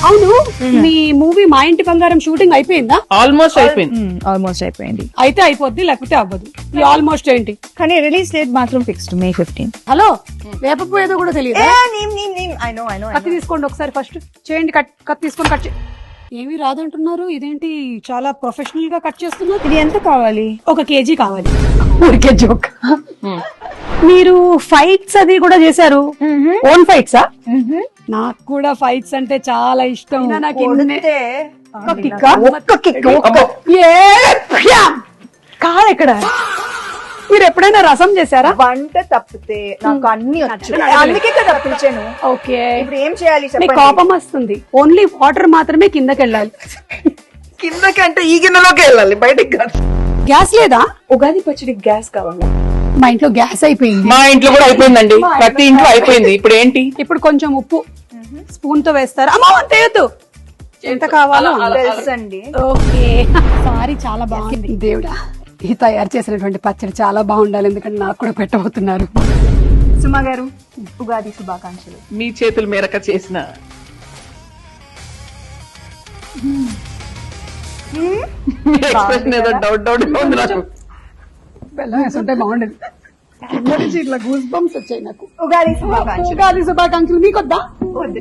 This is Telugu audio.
అవును, మీ మూవీ మా ఇంటి బంగారం షూటింగ్ అయిపోయిందా? ఆల్మోస్ట్ అయిపోయింది. ఆల్మోస్ట్ అయిపోయింది. అయితే అయిపోద్ది, లేకపోతే అవ్వదు. ఈ ఆల్మోస్ట్ ఏంటి? కానీ రిలీజ్ డేట్ మాత్రం ఫిక్స్డ్ May 15. హలో, వేపపోయేదో కూడా తెలియదు. I know. కత్తి తీసుకోండి ఒకసారి, ఫస్ట్ చేయండి. కత్తి తీసుకొని కట్ ఏమి రాదంటున్నారు, ఇదేంటి చాలా ప్రొఫెషనల్ గా కట్ చేస్తున్నారు. ఇది ఎంత కావాలి? 1 kg కావాలి. ఊరికే జోక్. మీరు ఫైట్స్ అది కూడా చేశారు, ఓన్ ఫైట్సా? నాకు కూడా ఫైట్స్ అంటే చాలా ఇష్టం. నాకు కాదు, ఇక్కడ మీరు ఎప్పుడైనా రసం చేశారా? వంట తప్పితే నాకు అన్ని వచ్చు, అందుకే కదా పిలిచాను. ఓకే, ఇప్పుడు ఏం చేయాలి? మీకు కోపం వస్తుంది, ఓన్లీ వాటర్ మాత్రమే కిందకి వెళ్ళాలి. కిందకి అంటే ఈ గిన్నెలోకి వెళ్ళాలి, బయటకి కాదు. గ్యాస్ లేదా? ఉగాది పచ్చడి గ్యాస్ కావాలా? మా ఇంట్లో గ్యాస్ అయిపోయింది. మా ఇంట్లో కూడా అయిపోయిందండి, ప్రతి ఇంట్లో అయిపోయింది. ఇప్పుడు ఏంటి? ఇప్పుడు కొంచెం ఉప్పు స్పూన్ తో వేస్తారు. అమ్మా తేయొద్దు, ఎంత కావాలో తెలుసండి. ఓకే, సారీ, చాలా బాగుంది. దేవుడా, ఈ తయారు చేసినటువంటి పచ్చడి చాలా బాగుండాలి, ఎందుకంటే నాకు కూడా పెట్టబోతున్నారు. సుమా గారు, ఉగాది శుభాకాంక్షలు. మీ చేతుల మేరక చేసిన ఎక్స్ప్రెషన్ ఏదో డౌట్ ఉంది నాకు. బెల్లం వేసుంటే బాగుండేది. కింద నుంచి ఇట్లా గూస్ బంప్స్ వచ్చాయి నాకు. ఉగాది శుభాకాంక్షలు. ఉగాది శుభాకాంక్షలు. మీకొద్దా? వద్దు.